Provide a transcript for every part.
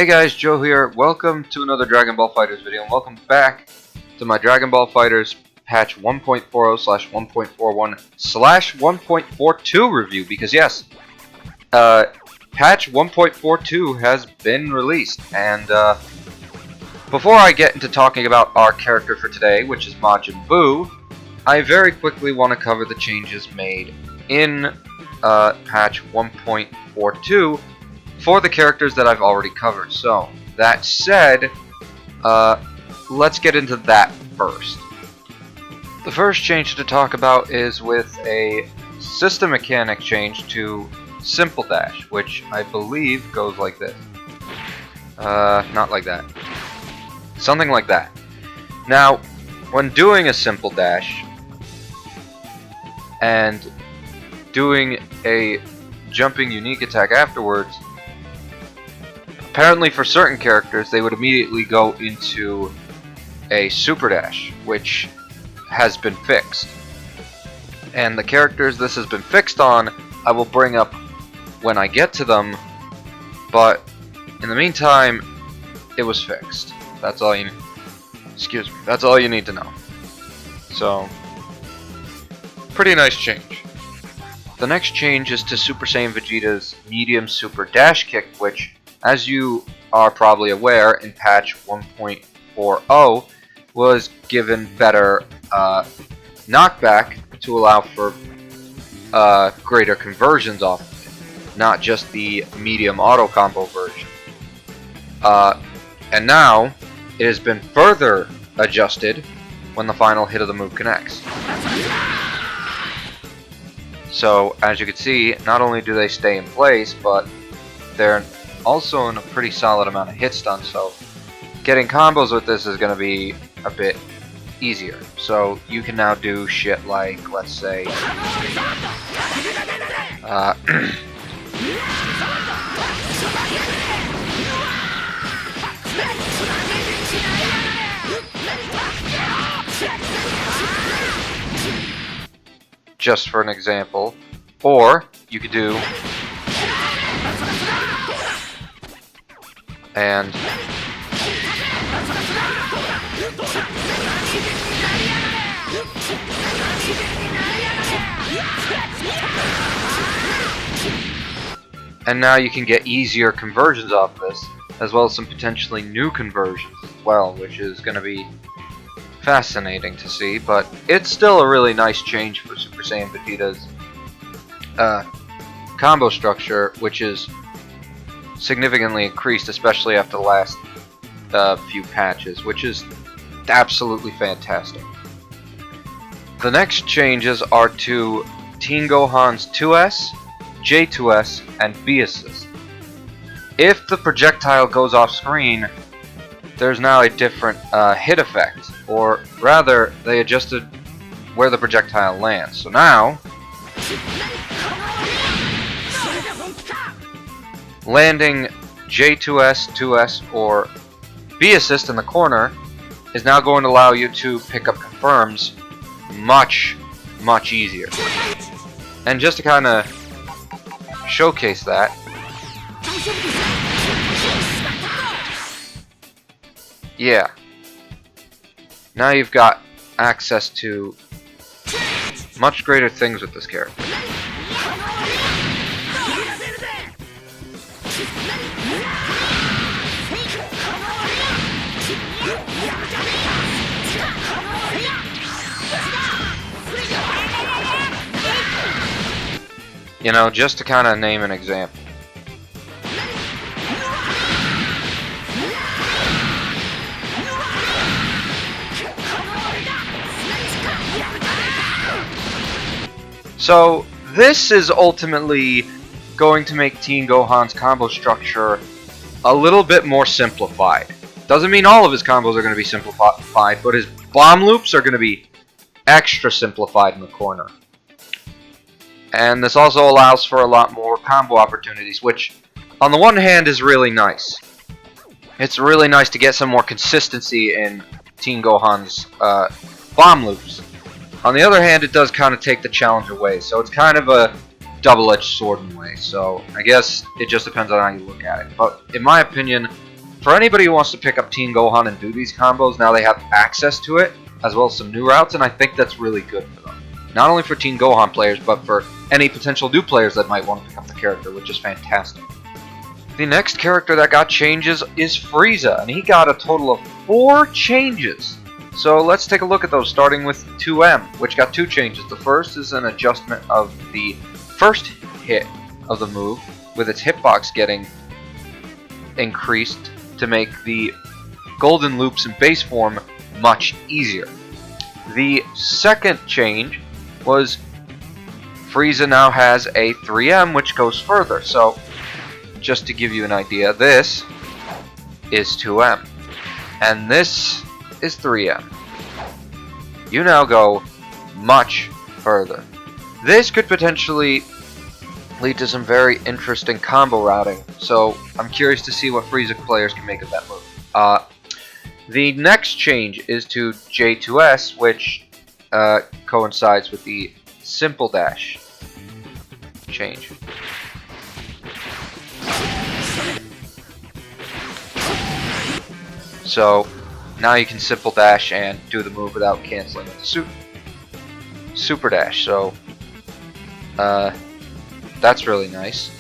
Hey guys, Joe here. Welcome to another Dragon Ball FighterZ video, and welcome back to my Dragon Ball FighterZ patch 1.40/1.41/1.42 review. Because yes, patch 1.42 has been released, and before I get into talking about our character for today, which is Majin Buu, I very quickly want to cover the changes made in patch 1.42 for the characters that I've already covered. So, that said, let's get into that first. The first change to talk about is with a system mechanic change to Simple Dash, which I believe goes like this. Not like that. Something like that. Now, when doing a Simple Dash and doing a jumping unique attack afterwards, apparently for certain characters they would immediately go into a Super Dash, which has been fixed. And the characters this has been fixed on, I will bring up when I get to them, but in the meantime, it was fixed. That's all you that's all you need to know. So, pretty nice change. The next change is to Super Saiyan Vegeta's medium super dash kick, which, as you are probably aware, in patch 1.40 was given better knockback to allow for greater conversions off of it, not just the medium auto combo version. And now it has been further adjusted when the final hit of the move connects. So, as you can see, not only do they stay in place, but they're also in a pretty solid amount of hit stun, so getting combos with this is going to be a bit easier. So you can now do shit like, let's say, just for an example, or you could do and now you can get easier conversions off this, as well as some potentially new conversions as well, which is going to be fascinating to see. But it's still a really nice change for Super Saiyan Vegeta's combo structure, which is significantly increased, especially after the last few patches, which is absolutely fantastic. The next changes are to Teen Gohan's 2S, J2S, and B assist. If the projectile goes off screen, there's now a different hit effect, or rather, they adjusted where the projectile lands. So now, landing J2S, 2S, or B assist in the corner is now going to allow you to pick up confirms much easier. And just to kind of showcase that, yeah, now you've got access to much greater things with this character. You know, just to kind of name an example. So, this is ultimately going to make Teen Gohan's combo structure a little bit more simplified. Doesn't mean all of his combos are going to be simplified, but his bomb loops are going to be extra simplified in the corner. And this also allows for a lot more combo opportunities, which on the one hand is really nice. It's really nice to get some more consistency in Teen Gohan's bomb loops. On the other hand, it does kind of take the challenge away, so it's kind of a double-edged sword in a way. So I guess it just depends on how you look at it. But in my opinion, for anybody who wants to pick up Teen Gohan and do these combos, now they have access to it, as well as some new routes, and I think that's really good for them. Not only for Teen Gohan players, but for any potential new players that might want to pick up the character, which is fantastic. The next character that got changes is Frieza, and he got a total of 4 changes. So let's take a look at those, starting with 2M, which got 2 changes. The first is an adjustment of the first hit of the move, with its hitbox getting increased to make the golden loops in base form much easier. The second change was Frieza now has a 3M, which goes further. So just to give you an idea, this is 2M, and this is 3M. You now go much further. This could potentially lead to some very interesting combo routing, so I'm curious to see what Frieza players can make of that move. The next change is to J2S, which coincides with the Simple Dash change. So now you can Simple Dash and do the move without canceling the Super Dash, so that's really nice.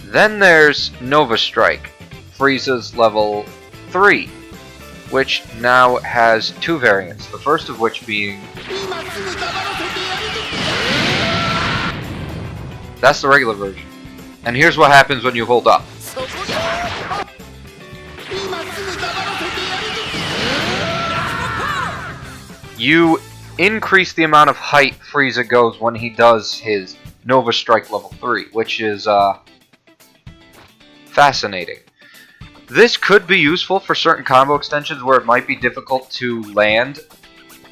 Then there's Nova Strike, Frieza's level 3, which now has 2 variants, the first of which being... That's the regular version. And here's what happens when you hold up. You increase the amount of height Frieza goes when he does his Nova Strike level 3, which is fascinating. This could be useful for certain combo extensions where it might be difficult to land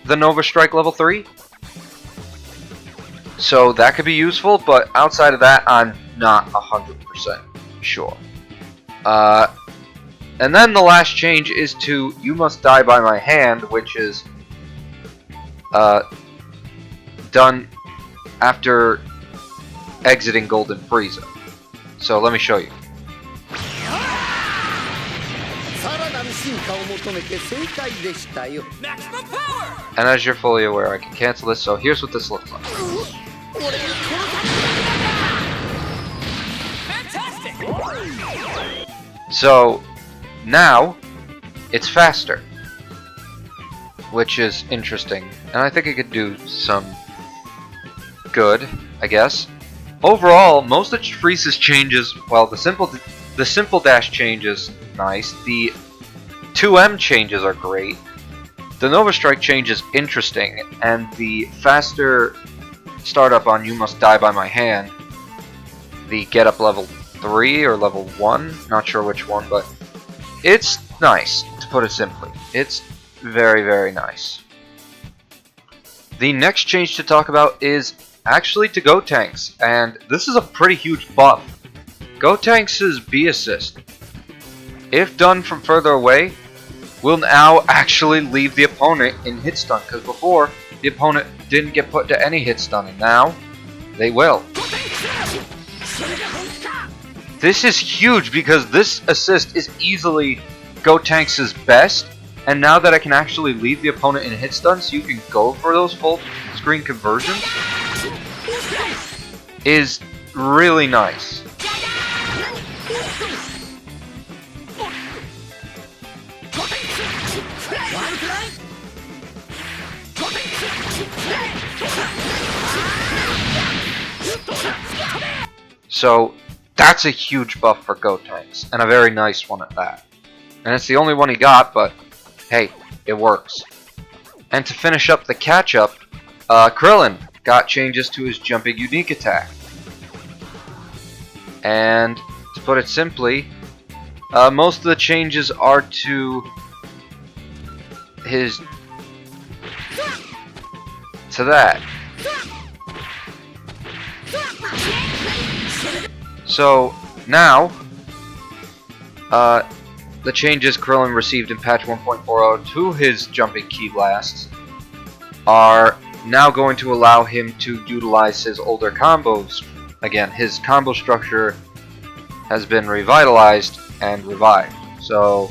the Nova Strike level 3. So that could be useful, but outside of that, I'm not 100% sure. And then the last change is to You Must Die by My Hand, which is done after exiting Golden Frieza. So let me show you. And as you're fully aware, I can cancel this, so here's what this looks like. So now it's faster, which is interesting, and I think it could do some good, I guess. Overall, most of Frieza's changes, well, the simple dash change is nice. The 2M changes are great. The Nova Strike change is interesting, and the faster startup on You Must Die by My Hand, the get up level 3 or level 1, not sure which one, but it's nice, to put it simply. It's very, very nice. The next change to talk about is actually to Gotenks, and this is a pretty huge buff. Gotenks' B assist, if done from further away, will now actually leave the opponent in hit stun, because before the opponent didn't get put to any hit stun, and now they will. This is huge because this assist is easily Gotenks' best, and now that I can actually leave the opponent in hit stun so you can go for those full screen conversions, is really nice. So that's a huge buff for Gotenks, and a very nice one at that. And it's the only one he got, but hey, it works. And to finish up the catch-up, Krillin got changes to his jumping unique attack. And to put it simply, most of the changes are to his... to that. So now, the changes Krillin received in patch 1.40 to his jumping ki blasts are now going to allow him to utilize his older combos. Again, his combo structure has been revitalized and revived. So,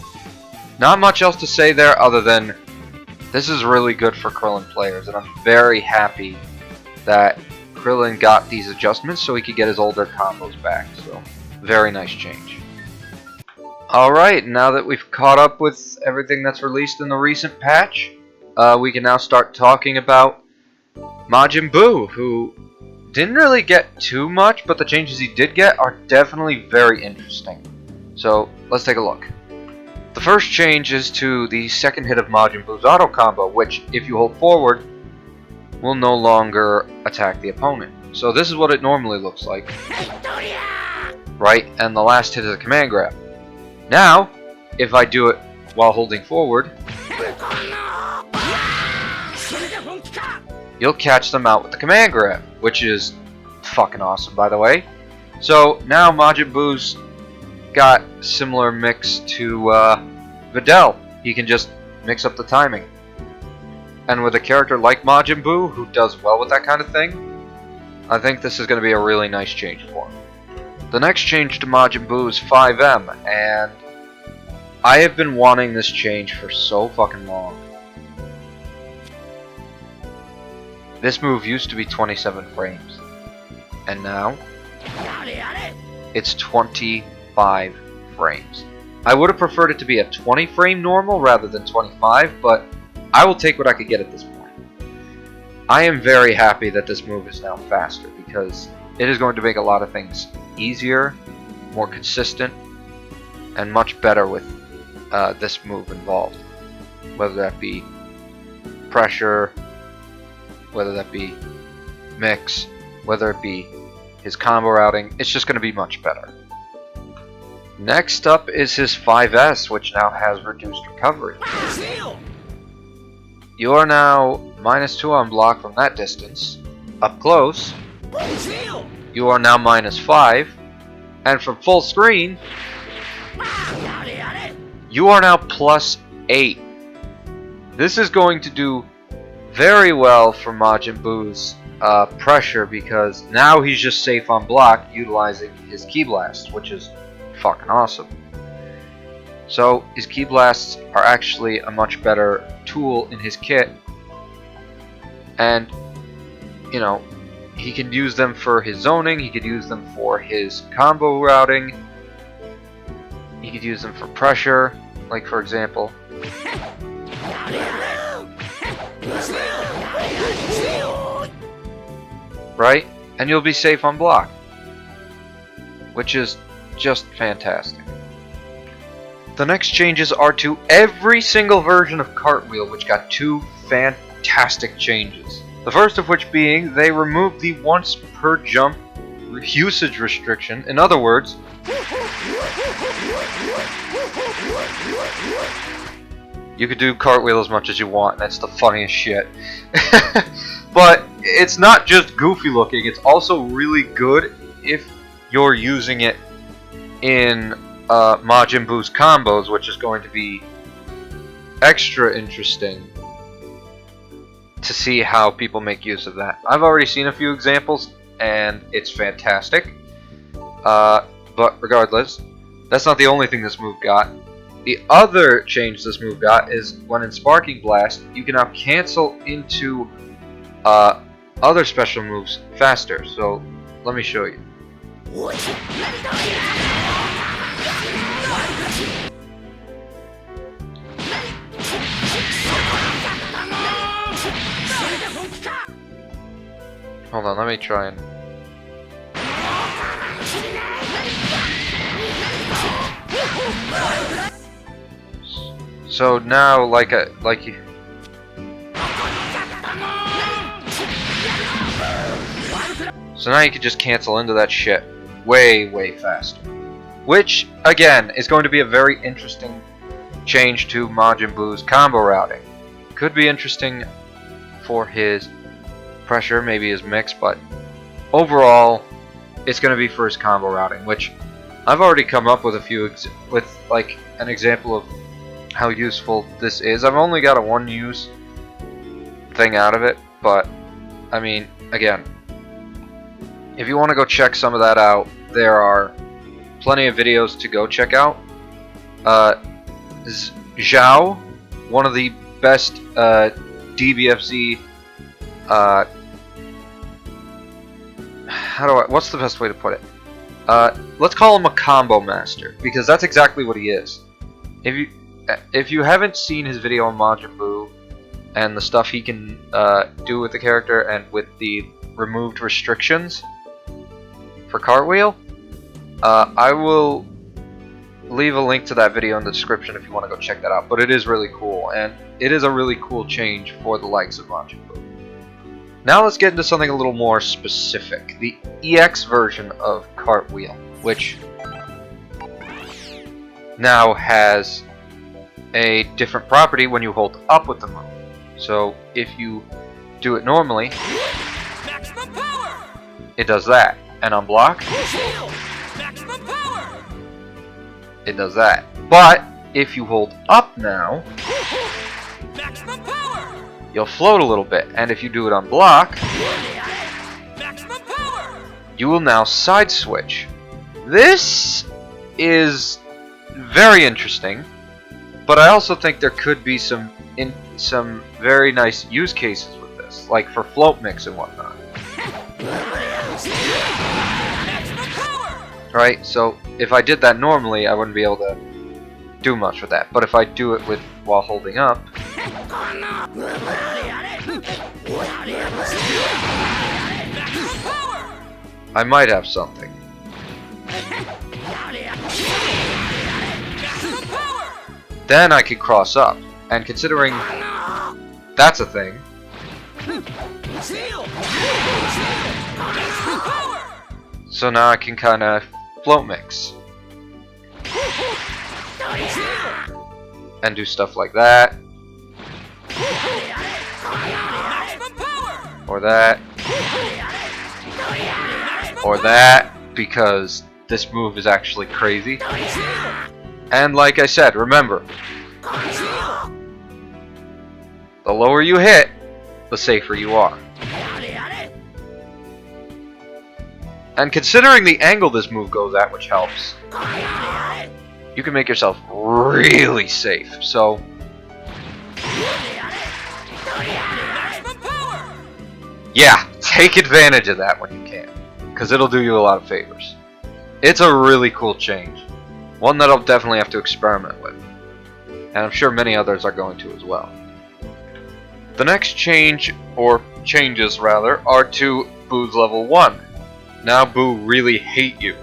not much else to say there other than this is really good for Krillin players, and I'm very happy that Krillin got these adjustments so he could get his older combos back. So, very nice change. Alright, now that we've caught up with everything that's released in the recent patch, we can now start talking about Majin Buu, who didn't really get too much, but the changes he did get are definitely very interesting. So, let's take a look. The first change is to the second hit of Majin Buu's auto combo, which, if you hold forward, will no longer attack the opponent. So this is what it normally looks like. Right, and the last hit is a command grab. Now, if I do it while holding forward, you'll catch them out with the command grab, which is fucking awesome, by the way. So now Majin Buu's got similar mix to Videl. He can just mix up the timing. And with a character like Majin Buu, who does well with that kind of thing, I think this is going to be a really nice change for him. The next change to Majin Buu is 5M, and I have been wanting this change for so fucking long. This move used to be 27 frames, and now it's 25 frames. I would have preferred it to be a 20 frame normal rather than 25, but I will take what I could get at this point. I am very happy that this move is now faster because it is going to make a lot of things easier, more consistent, and much better with this move involved. Whether that be pressure, whether that be mix, whether it be his combo routing, it's just going to be much better. Next up is his 5S, which now has reduced recovery. You are now -2 on block from that distance. Up close, you are now -5. And from full screen, you are now +8. This is going to do very well for Majin Buu's pressure because now he's just safe on block utilizing his Ki Blasts, which is fucking awesome. So his Ki Blasts are actually a much better tool in his kit, and you know, he can use them for his zoning, he could use them for his combo routing, he could use them for pressure, like for example. Right? And you'll be safe on block, which is just fantastic. The next changes are to every single version of Cartwheel, which got 2 fantastic changes. The first of which being they removed the once per jump usage restriction. In other words, you could do Cartwheel as much as you want, and that's the funniest shit. But it's not just goofy looking, it's also really good if you're using it in Majin Buu's combos, which is going to be extra interesting to see how people make use of that. I've already seen a few examples, and it's fantastic. But regardless, that's not the only thing this move got. The other change this move got is when in Sparking Blast, you can now cancel into other special moves faster. So let me show you. Hold on, let me try and... So now, like you... So now you can just cancel into that shit way faster. Which, again, is going to be a very interesting change to Majin Buu's combo routing. Could be interesting for his pressure, maybe his mix, but overall, it's going to be for his combo routing, which I've already come up with a few like an example of how useful this is. I've only got a 1-use thing out of it, but I mean, again, if you want to go check some of that out, there are plenty of videos to go check out. Zhao, one of the best DBFZ. What's the best way to put it? Let's call him a combo master, because that's exactly what he is. If you haven't seen his video on Majin Buu and the stuff he can do with the character and with the removed restrictions for Cartwheel, I will leave a link to that video in the description if you want to go check that out. But it is really cool, and it is a really cool change for the likes of Majin Buu. Now let's get into something a little more specific. The EX version of Cartwheel, which now has a different property when you hold up with the move. So if you do it normally, it does that. And on block, it does that. But if you hold up now, you'll float a little bit. And if you do it on block, you will now side switch. This is very interesting, but I also think there could be some very nice use cases with this, like for float mix and whatnot. Right, so if I did that normally, I wouldn't be able to do much with that. But if I do it while holding up, I might have something. Then I could cross up, and considering that's a thing, so now I can kind of float mix and do stuff like that, or that, or that, because this move is actually crazy. And like I said, remember, the lower you hit, the safer you are. And considering the angle this move goes at, which helps, you can make yourself really safe. So, yeah, take advantage of that when you can, because it'll do you a lot of favors. It's a really cool change. One that I'll definitely have to experiment with. And I'm sure many others are going to as well. The next change, or changes rather, are to Buu's level 1. Now Buu really hate you,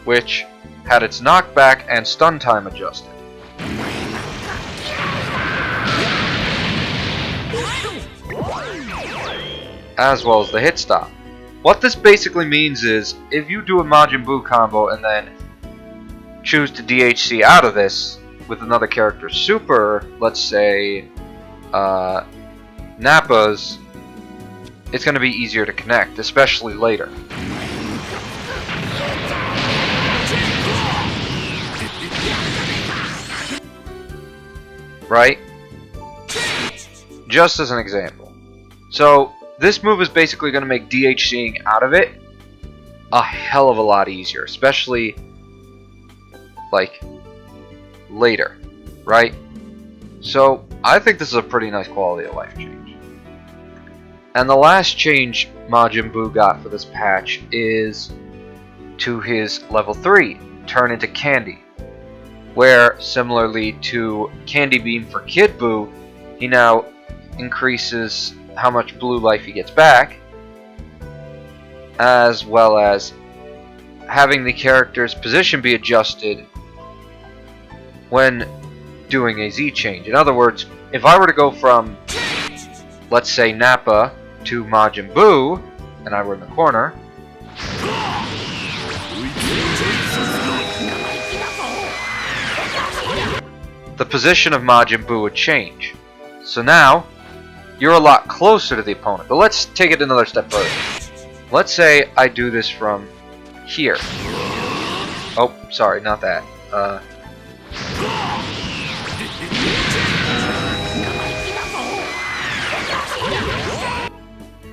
which had its knockback and stun time adjusted. As well as the hit stop. What this basically means is, if you do a Majin Buu combo and then choose to DHC out of this with another character's super, let's say Nappa's, it's going to be easier to connect, especially later. Right? Just as an example. So, this move is basically going to make DHCing out of it a hell of a lot easier, especially like later, right? So I think this is a pretty nice quality of life change. And the last change Majin Buu got for this patch is to his level 3, turn into Candy, where similarly to Candy Beam for Kid Buu, he now increases how much blue life he gets back, as well as having the character's position be adjusted when doing a Z change. In other words, if I were to go from, let's say, Nappa to Majin Buu, and I were in the corner, the position of Majin Buu would change. So now, you're a lot closer to the opponent. But let's take it another step further. Let's say I do this from here. Oh, sorry, not that.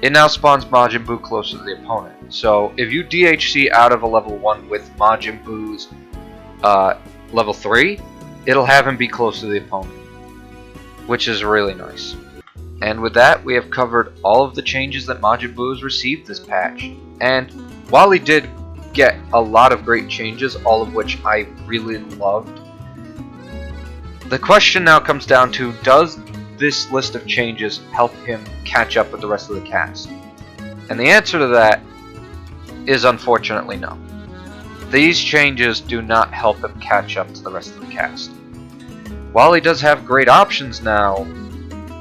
It now spawns Majin Buu closer to the opponent. So if you DHC out of a level 1 with Majin Buu's level 3, it'll have him be close to the opponent, which is really nice. And with that, we have covered all of the changes that Majin Buu has received this patch. And while he did get a lot of great changes, all of which I really loved, the question now comes down to, does this list of changes help him catch up with the rest of the cast? And the answer to that is unfortunately no. These changes do not help him catch up to the rest of the cast. While he does have great options now,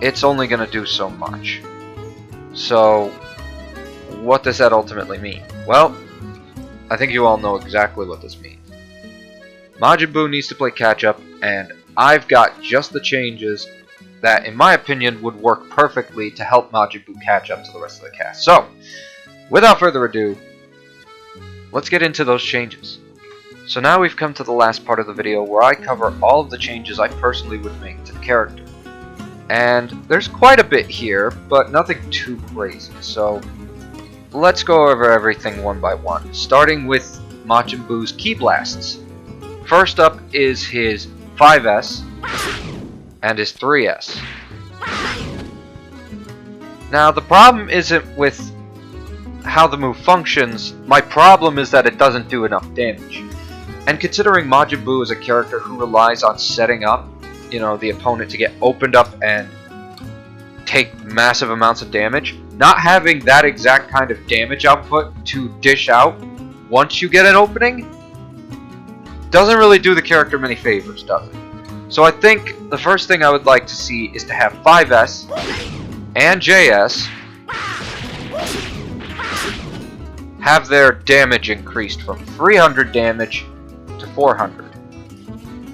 it's only going to do so much. So, what does that ultimately mean? Well, I think you all know exactly what this means. Majin Buu needs to play catch up, and I've got just the changes that, in my opinion, would work perfectly to help Majin Buu catch up to the rest of the cast. So, without further ado, let's get into those changes. So now we've come to the last part of the video where I cover all of the changes I personally would make to the character. And there's quite a bit here, but nothing too crazy. So let's go over everything one by one, starting with Majin Buu's Ki Blasts. First up is his 5S and his 3S. Now the problem isn't with how the move functions, my problem is that it doesn't do enough damage. And considering Majin Buu is a character who relies on setting up, the opponent to get opened up and take massive amounts of damage, not having that exact kind of damage output to dish out once you get an opening doesn't really do the character many favors, does it? So I think the first thing I would like to see is to have 5S and JS have their damage increased from 300 damage to 400.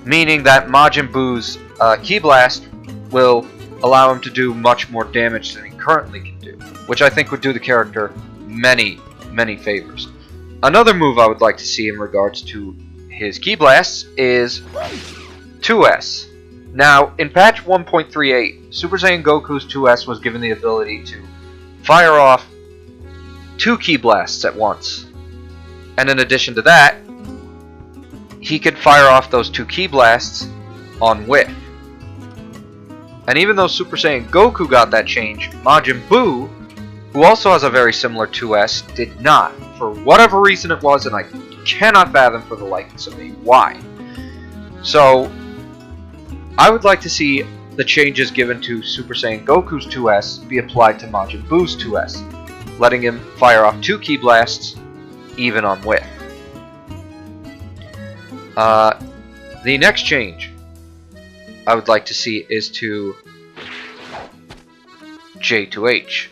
Meaning that Majin Buu's Ki Blast will allow him to do much more damage than he currently can do, which I think would do the character many, many favors. Another move I would like to see in regards to his Ki Blasts is 2S. Now, in patch 1.38, Super Saiyan Goku's 2S was given the ability to fire off 2 Ki Blasts at once. And in addition to that, he could fire off those 2 Ki Blasts on whiff. And even though Super Saiyan Goku got that change, Majin Buu, who also has a very similar 2S, did not. For whatever reason it was, and I cannot fathom for the likeness of me why. So, I would like to see the changes given to Super Saiyan Goku's 2S be applied to Majin Buu's 2S, letting him fire off 2 Ki Blasts, even on whiff. The next change I would like to see is to J2H.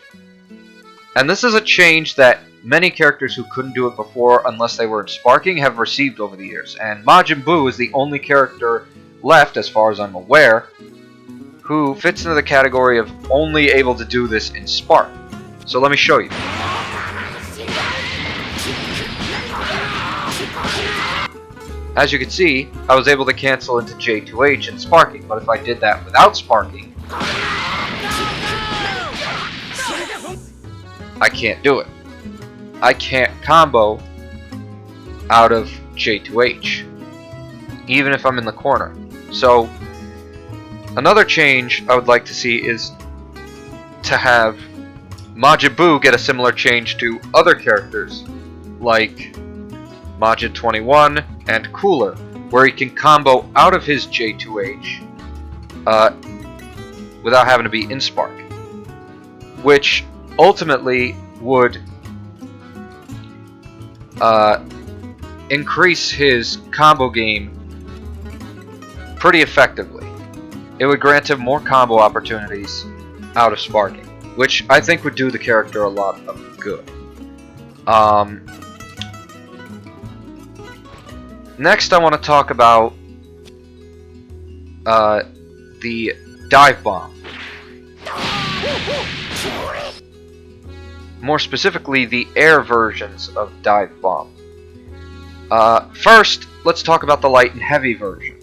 And this is a change that many characters who couldn't do it before unless they were in Sparking have received over the years. And Majin Buu is the only character left, as far as I'm aware, who fits into the category of only able to do this in Spark. So let me show you. As you can see, I was able to cancel into J2H in Sparking, but if I did that without Sparking, I can't do it. I can't combo out of J2H, even if I'm in the corner. So, another change I would like to see is to have Majin Buu get a similar change to other characters, like Majin 21 and Cooler, where he can combo out of his J2H without having to be in Spark, which ultimately would increase his combo game pretty effectively. It would grant him more combo opportunities out of Sparking, which I think would do the character a lot of good. Next, I want to talk about the Dive Bomb. More specifically, the air versions of Dive Bomb. First, let's talk about the light and heavy version.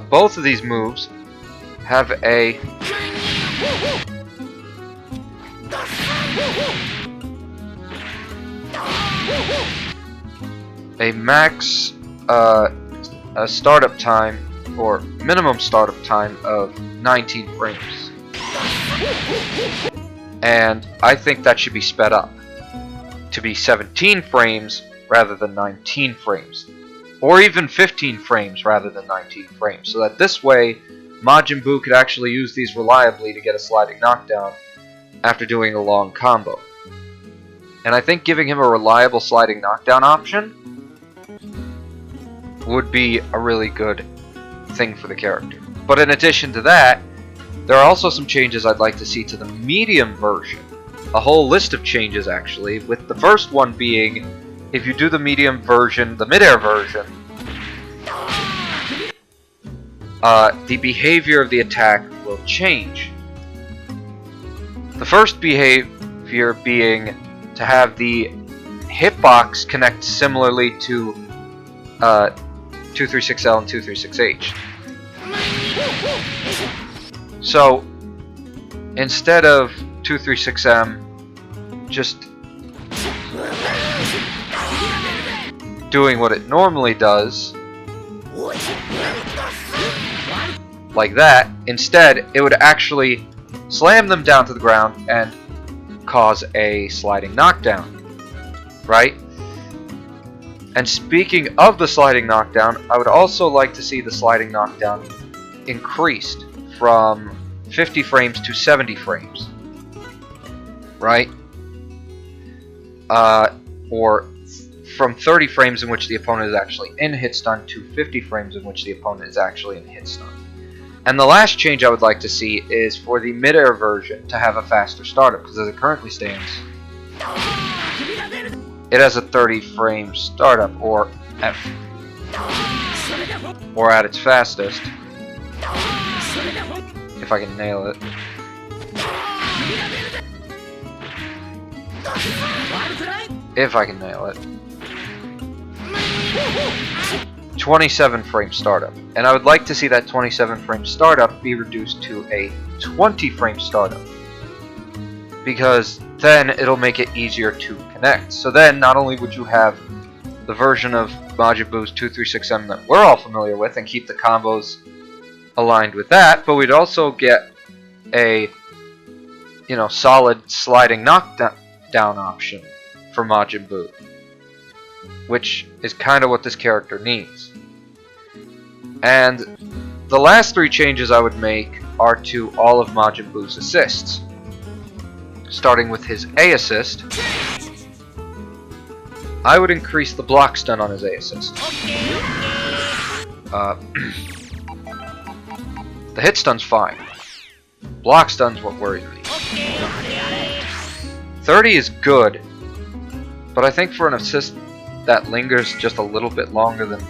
Both of these moves have a a max a startup time, or minimum startup time of 19 frames. And I think that should be sped up to be 17 frames rather than 19 frames. Or even 15 frames rather than 19 frames. So that this way, Majin Buu could actually use these reliably to get a sliding knockdown after doing a long combo. And I think giving him a reliable sliding knockdown option would be a really good thing for the character. But in addition to that, there are also some changes I'd like to see to the medium version. A whole list of changes, actually, with the first one being, if you do the medium version, the mid-air version, the behavior of the attack will change. The first behavior being to have the hitbox connect similarly to 236L and 236H. So, instead of 236M just doing what it normally does, like that, instead it would actually slam them down to the ground and cause a sliding knockdown, right? And speaking of the sliding knockdown, I would also like to see the sliding knockdown increased from 50 frames to 70 frames, right? Or from 30 frames in which the opponent is actually in hit stun to 50 frames in which the opponent is actually in hit stun. And the last change I would like to see is for the mid-air version to have a faster startup, because as it currently stands, it has a 30 frame startup, or at its fastest, if I can nail it. If I can nail it. 27 frame startup. And I would like to see that 27 frame startup be reduced to a 20 frame startup. Because then it'll make it easier to connect. So then not only would you have the version of Majin Buu's 236M that we're all familiar with and keep the combos aligned with that, but we'd also get a solid sliding knockdown option for Majin Buu, which is kind of what this character needs. And the last three changes I would make are to all of Majin Buu's assists. Starting with his A assist, I would increase the block stun on his A assist. The hit stun's fine. Block stun's what worries me. 30 is good, but I think for an assist that lingers just a little bit longer than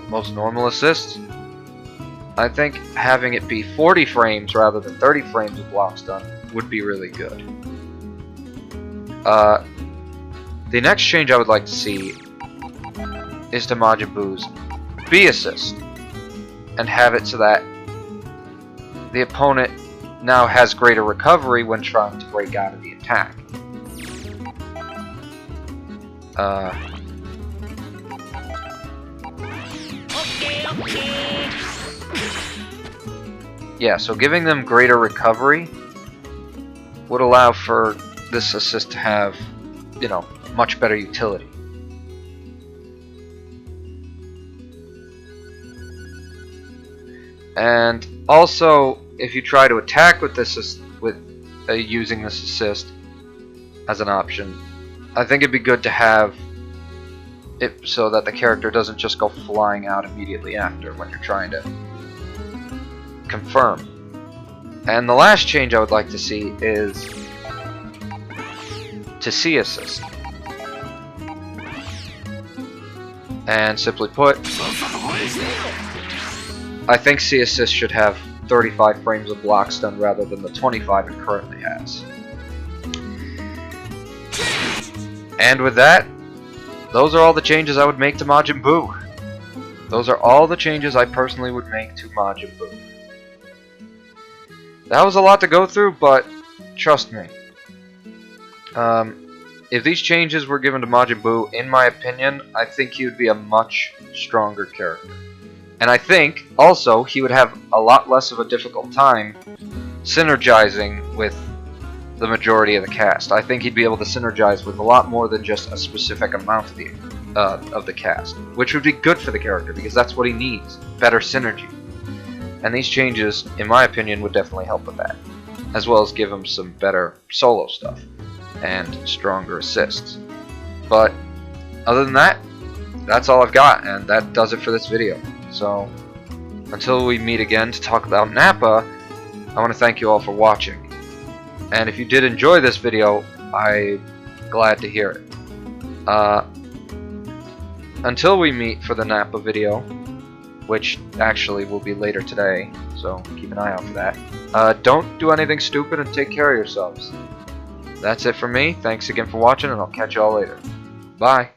most normal assists, I think having it be 40 frames rather than 30 frames of block stun would be really good. The next change I would like to see is to Majin Buu's B assist, and have it so that the opponent now has greater recovery when trying to break out of the attack. Yeah, so giving them greater recovery would allow for this assist to have, much better utility. And also, if you try to attack with this using this assist as an option, I think it'd be good to have it so that the character doesn't just go flying out immediately after when you're trying to confirm. And the last change I would like to see is to C assist. And simply put, I think C assist should have 35 frames of block stun rather than the 25 it currently has. And with that, those are all the changes I would make to Majin Buu. Those are all the changes I personally would make to Majin Buu. That was a lot to go through, but trust me, If these changes were given to Majin Buu, in my opinion, I think he would be a much stronger character. And I think, also, he would have a lot less of a difficult time synergizing with the majority of the cast. I think he'd be able to synergize with a lot more than just a specific amount of the cast, which would be good for the character, because that's what he needs, better synergy. And these changes, in my opinion, would definitely help with that, as well as give him some better solo stuff and stronger assists. But other than that, that's all I've got, and that does it for this video. So until we meet again to talk about Nappa, I want to thank you all for watching. And if you did enjoy this video, I'm glad to hear it. Until we meet for the Nappa video, which actually will be later today, so keep an eye out for that. Don't do anything stupid and take care of yourselves. That's it for me. Thanks again for watching, and I'll catch you all later. Bye.